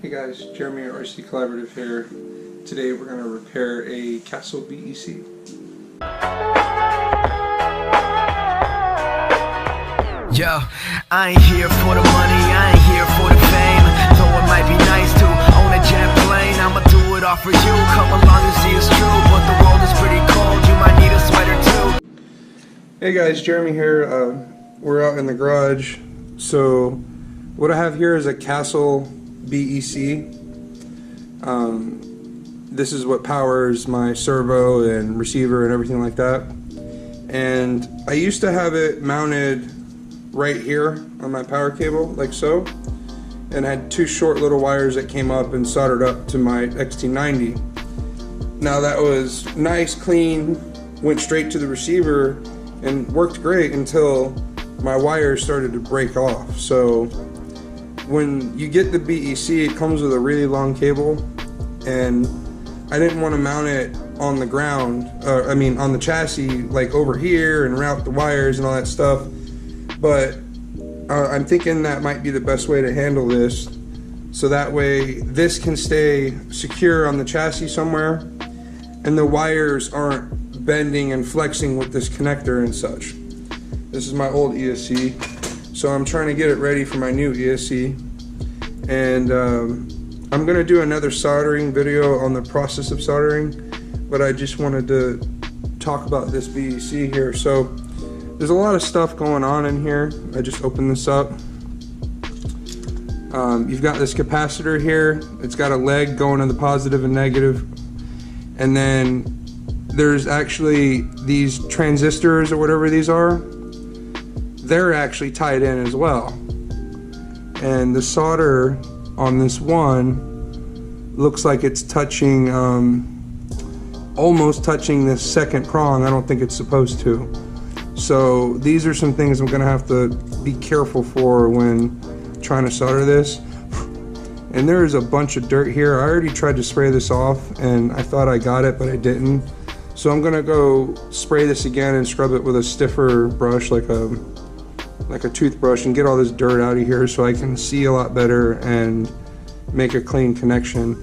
Hey guys, Jeremy at RC Collaborative here. Today we're going to repair a Castle BEC. Yo, I ain't here for the money, I ain't here for the fame. Though it might be nice to own a jet plane, I'ma do it all for you. Come along and see it's true, but the world is pretty cold, you might need a sweater too. Hey guys, Jeremy here. We're out in the garage. So what I have here is a Castle BEC. This is what powers my servo and receiver and everything like that. And I used to have it mounted right here on my power cable, like so, and I had two short little wires that came up and soldered up to my XT90. Now that was nice, clean, went straight to the receiver and worked great until my wires started to break off. So when you get the BEC, it comes with a really long cable, and I didn't want to mount it on the ground, on the chassis, like over here, and route the wires and all that stuff. But I'm thinking that might be the best way to handle this, so that way this can stay secure on the chassis somewhere, and the wires aren't bending and flexing with this connector and such. This is my old ESC, so I'm trying to get it ready for my new ESC, and I'm going to do another soldering video on the process of soldering, but I just wanted to talk about this BEC here. So there's a lot of stuff going on in here. I just opened this up. You've got this capacitor here. It's got a leg going to the positive and negative, and then there's actually these transistors or whatever these are. They're actually tied in as well, and the solder on this one looks like it's touching, almost touching this second prong. I don't think it's supposed to. So these are some things I'm gonna have to be careful for when trying to solder this. And there is a bunch of dirt here. I already tried to spray this off and I thought I got it, but I didn't. So I'm gonna go spray this again and scrub it with a stiffer brush, like a toothbrush, and get all this dirt out of here so I can see a lot better and make a clean connection.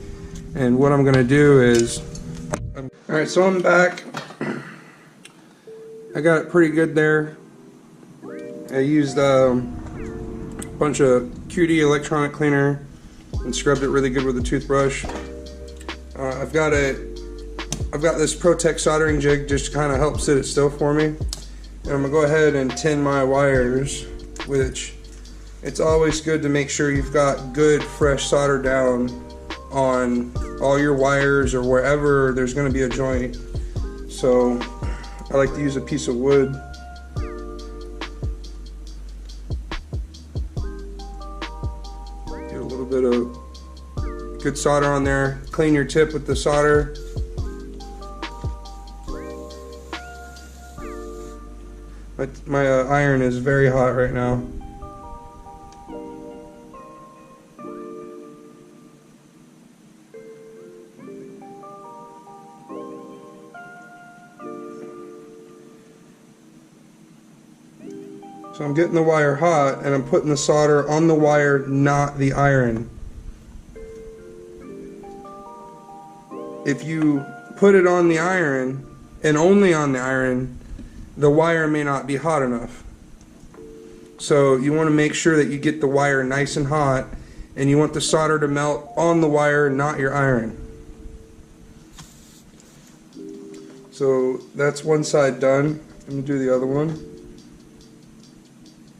And what I'm gonna do is, alright, so I'm back. I got it pretty good there. I used a bunch of QD electronic cleaner and scrubbed it really good with a toothbrush. I've got this ProTech soldering jig just to kind of help sit it still for me. And I'm gonna go ahead and tin my wires, which it's always good to make sure you've got good fresh solder down on all your wires or wherever there's gonna be a joint. So I like to use a piece of wood. Get a little bit of good solder on there. Clean your tip with the solder. My iron is very hot right now. So I'm getting the wire hot and I'm putting the solder on the wire, not the iron. If you put it on the iron and only on the iron, the wire may not be hot enough. So you want to make sure that you get the wire nice and hot, and you want the solder to melt on the wire, not your iron. So that's one side done. Let me do the other one.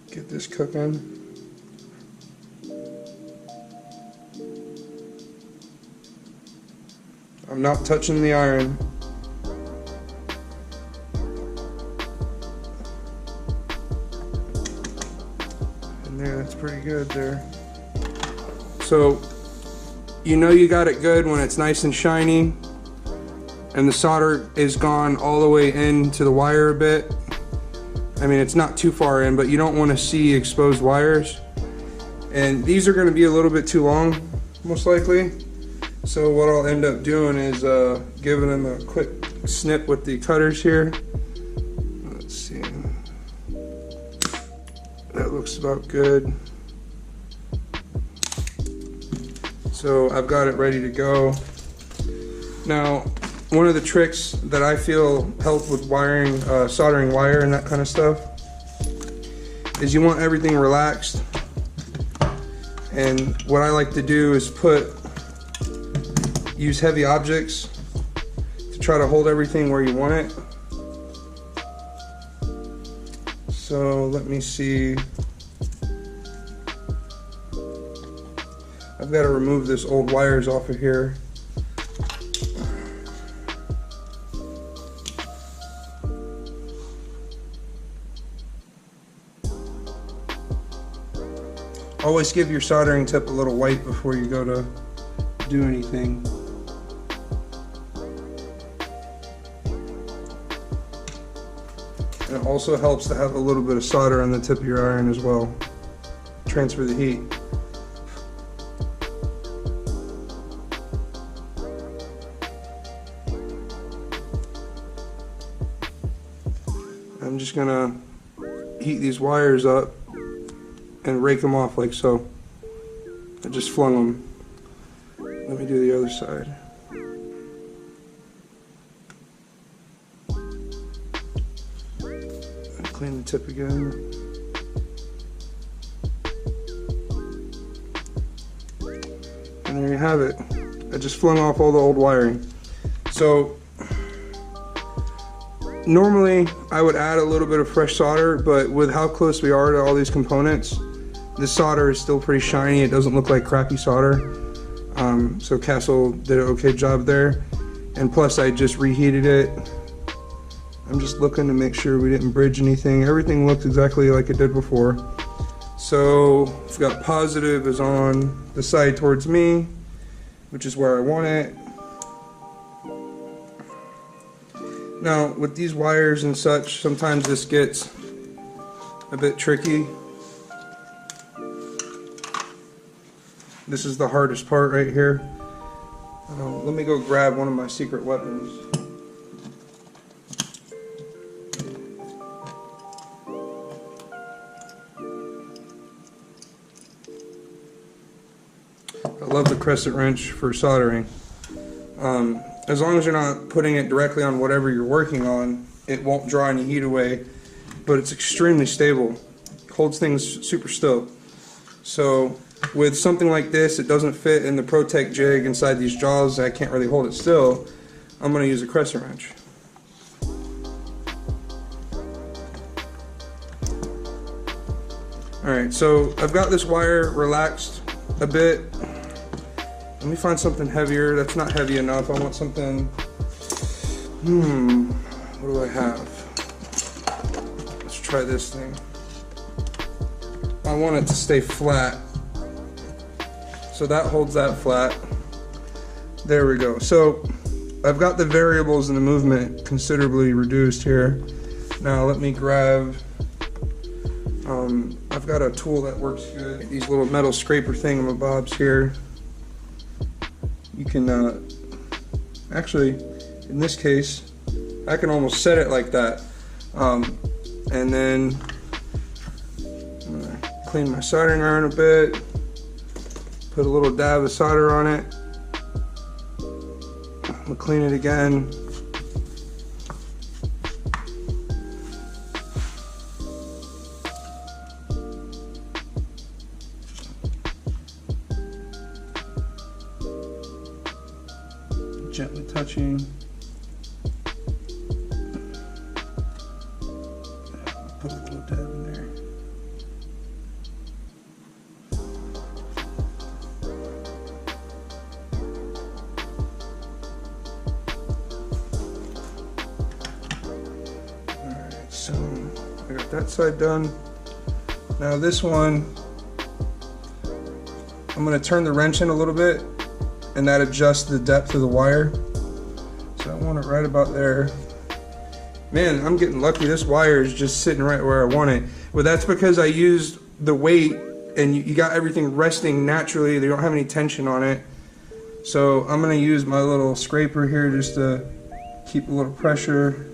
Get this cooking. I'm not touching the iron. There, that's pretty good there. So you know you got it good when it's nice and shiny and the solder is gone all the way into the wire a bit. I mean, it's not too far in, but you don't want to see exposed wires. And these are going to be a little bit too long, most likely. So what I'll end up doing is giving them a quick snip with the cutters here. Let's see. That looks about good. So I've got it ready to go. Now, one of the tricks that I feel help with wiring, soldering wire and that kind of stuff, is you want everything relaxed. And what I like to do is use heavy objects to try to hold everything where you want it. So let me see. I've got to remove this old wires off of here. Always give your soldering tip a little wipe before you go to do anything. And it also helps to have a little bit of solder on the tip of your iron as well. Transfer the heat. I'm just gonna heat these wires up and rake them off like so. I just flung them. Let me do the other side. Clean the tip again. And there you have it. I just flung off all the old wiring. So normally I would add a little bit of fresh solder, but with how close we are to all these components, this solder is still pretty shiny. It doesn't look like crappy solder. So Castle did an okay job there. And plus I just reheated it. I'm just looking to make sure we didn't bridge anything. Everything looks exactly like it did before. So I've got positive is on the side towards me, which is where I want it. Now with these wires and such, sometimes this gets a bit tricky. This is the hardest part right here. Let me go grab one of my secret weapons. I love the crescent wrench for soldering. As long as you're not putting it directly on whatever you're working on, it won't draw any heat away, but it's extremely stable. It holds things super still. So with something like this, it doesn't fit in the Protect jig inside these jaws. I can't really hold it still. I'm going to use a crescent wrench. Alright, so I've got this wire relaxed a bit. Let me find something heavier. That's not heavy enough. I want something... what do I have? Let's try this thing. I want it to stay flat. So that holds that flat. There we go. So I've got the variables in the movement considerably reduced here. Now let me grab, I've got a tool that works good. These little metal scraper thingamabobs here. You can, actually, in this case, I can almost set it like that. And then I'm gonna clean my soldering iron a bit. Put a little dab of solder on it. We'll clean it again. Gently touching. Put a little dab in there. So I got that side done. Now this one, I'm going to turn the wrench in a little bit, and that adjusts the depth of the wire. So I want it right about there. Man, I'm getting lucky. This wire is just sitting right where I want it. Well, that's because I used the weight, and you got everything resting naturally. They don't have any tension on it. So I'm going to use my little scraper here just to keep a little pressure.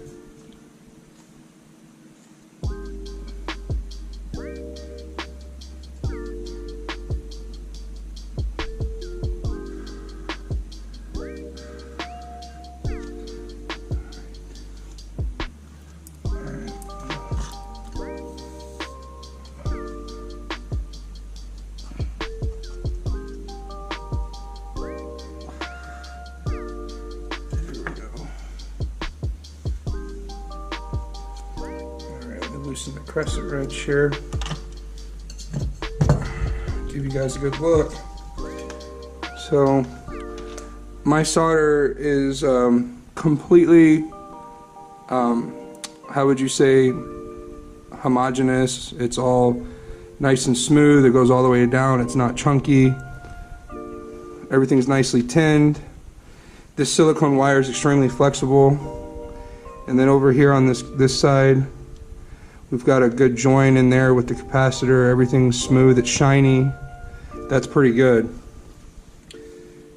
using the crescent wrench here. Give you guys a good look. So my solder is completely, how would you say, homogeneous. It's all nice and smooth. It goes all the way down. It's not chunky. Everything's nicely tinned. This silicone wire is extremely flexible. And then over here on this side, we've got a good join in there with the capacitor. Everything's smooth. It's shiny. That's pretty good.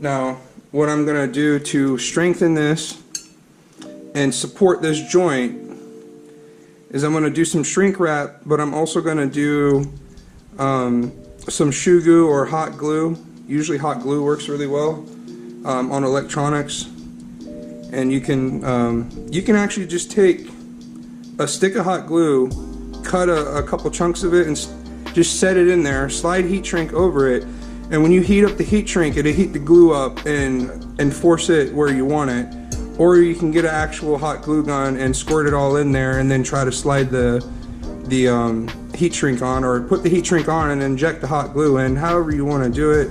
Now, what I'm going to do to strengthen this and support this joint is I'm going to do some shrink wrap, but I'm also going to do some shoe glue or hot glue. Usually hot glue works really well on electronics. And you can actually just take a stick of hot glue, cut a couple chunks of it, and just set it in there, slide heat shrink over it, and when you heat up the heat shrink, it'll heat the glue up and force it where you want it. Or you can get an actual hot glue gun and squirt it all in there and then try to slide the heat shrink on, or put the heat shrink on and inject the hot glue in, however you want to do it.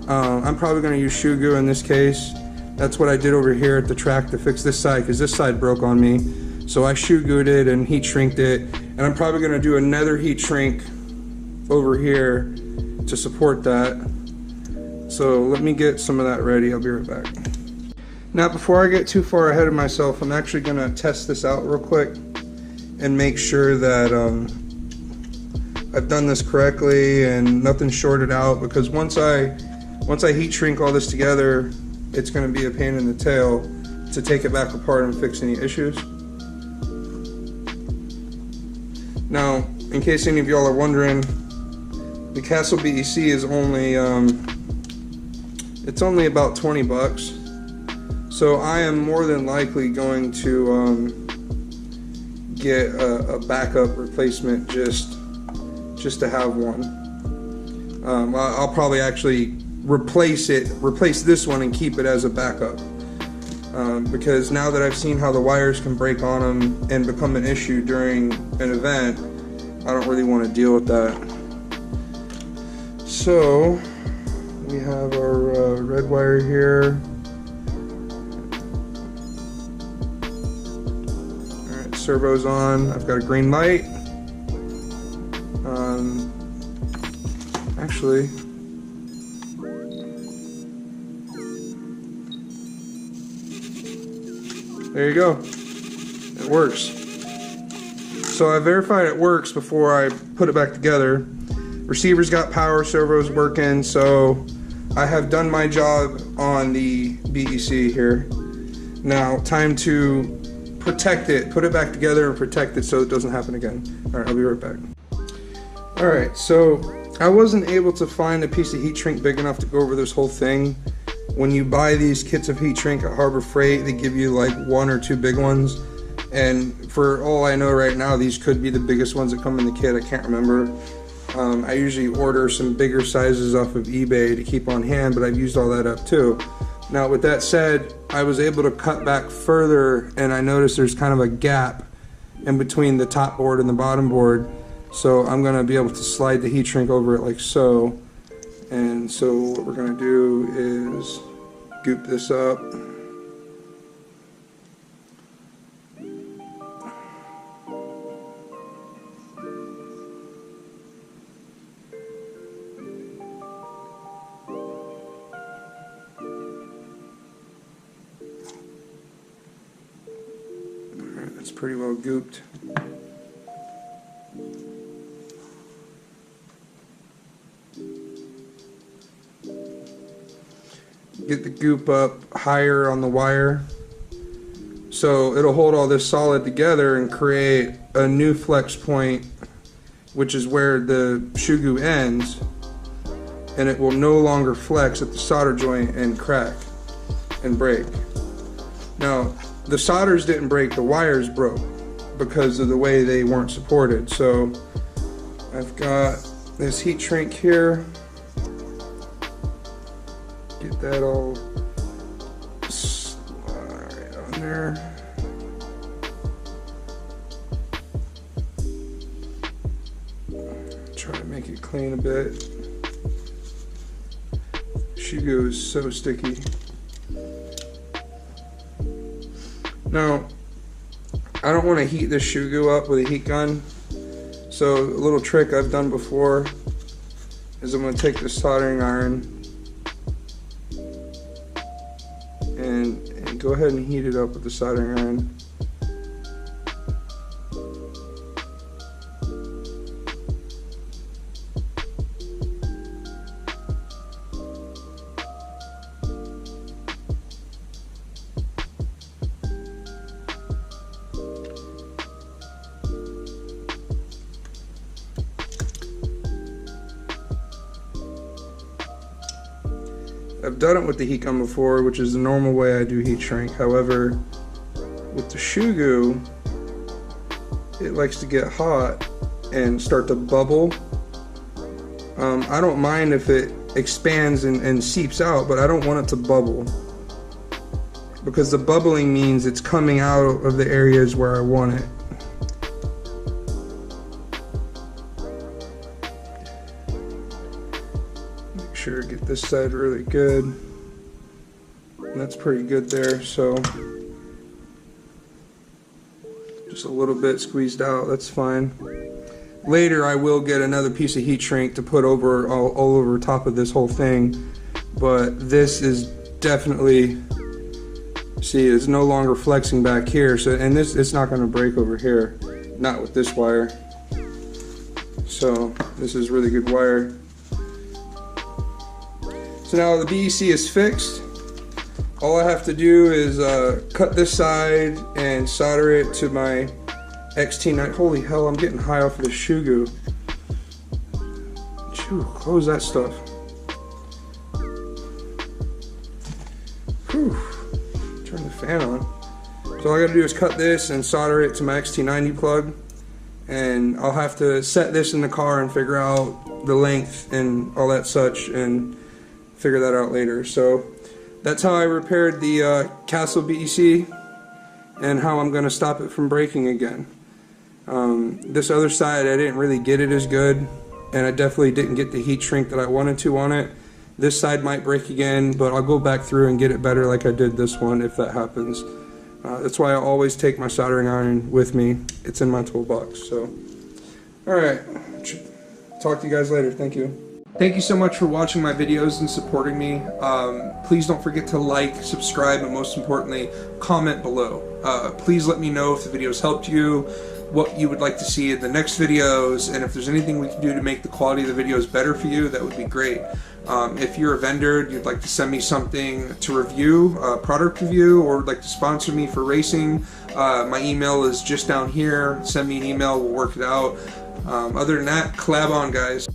I'm probably going to use shoe glue in this case. That's what I did over here at the track to fix this side, because this side broke on me. So I shoe glued it and heat shrinked it, and I'm probably going to do another heat shrink over here to support that. So let me get some of that ready. I'll be right back. Now, before I get too far ahead of myself, I'm actually going to test this out real quick and make sure that I've done this correctly and nothing's shorted out, because once I heat shrink all this together, it's going to be a pain in the tail to take it back apart and fix any issues. Now, in case any of y'all are wondering, the Castle BEC is only it's only about 20 bucks. So I am more than likely going to get a backup replacement just to have one. I'll probably actually replace this one and keep it as a backup, because now that I've seen how the wires can break on them and become an issue during an event, I don't really want to deal with that. So we have our red wire here. Alright, servo's on. I've got a green light. Actually, there you go. It works. So I verified it works before I put it back together. Receiver's got power, servo's working, so I have done my job on the BEC here. Now, time to protect it, put it back together and protect it so it doesn't happen again. Alright, I'll be right back. Alright, so I wasn't able to find a piece of heat shrink big enough to go over this whole thing. When you buy these kits of heat shrink at Harbor Freight, they give you like 1 or 2 big ones. And for all I know right now, these could be the biggest ones that come in the kit. I can't remember. I usually order some bigger sizes off of eBay to keep on hand, but I've used all that up too. Now, with that said, I was able to cut back further, and I noticed there's kind of a gap in between the top board and the bottom board. So I'm going to be able to slide the heat shrink over it like so. And so what we're going to do is goop this up. Alright, that's pretty well gooped. Get the goop up higher on the wire so it'll hold all this solid together and create a new flex point, which is where the shoe glue ends, and it will no longer flex at the solder joint and crack and break. Now, the solders didn't break, the wires broke because of the way they weren't supported. So I've got this heat shrink here. Get that all right on there. paint a bit. Shoe goo is so sticky. Now, I don't want to heat this shoe goo up with a heat gun. So a little trick I've done before is I'm going to take the soldering iron and go ahead and heat it up with the soldering iron. I've done it with the heat gun before, which is the normal way I do heat shrink. However, with the shoe goo, it likes to get hot and start to bubble. I don't mind if it expands and seeps out, but I don't want it to bubble, because the bubbling means it's coming out of the areas where I want it. Make sure to get this side really good. And that's pretty good there, so just a little bit squeezed out, that's fine. Later I will get another piece of heat shrink to put over all over top of this whole thing, but this is definitely, see, it's no longer flexing back here, so, and this, it's not going to break over here, not with this wire. So this is really good wire. So now the BEC is fixed. All I have to do is cut this side and solder it to my XT9. Holy hell, I'm getting high off of the shoe goo. Phew, close that stuff. Whew. Turn the fan on. So all I gotta do is cut this and solder it to my XT90 plug. And I'll have to set this in the car and figure out the length and all that such and figure that out later. So that's how I repaired the Castle BEC and how I'm going to stop it from breaking again. This other side, I didn't really get it as good, and I definitely didn't get the heat shrink that I wanted to on it. This side might break again, but I'll go back through and get it better like I did this one if that happens. That's why I always take my soldering iron with me. It's in my toolbox. So, alright, talk to you guys later. Thank you. Thank you so much for watching my videos and supporting me. Please don't forget to like, subscribe, and most importantly, comment below. Please let me know if the videos helped you, what you would like to see in the next videos, and if there's anything we can do to make the quality of the videos better for you, that would be great. If you're a vendor, you'd like to send me something to review, a product review, or would like to sponsor me for racing, my email is just down here. Send me an email, we'll work it out. Other than that, collab on, guys.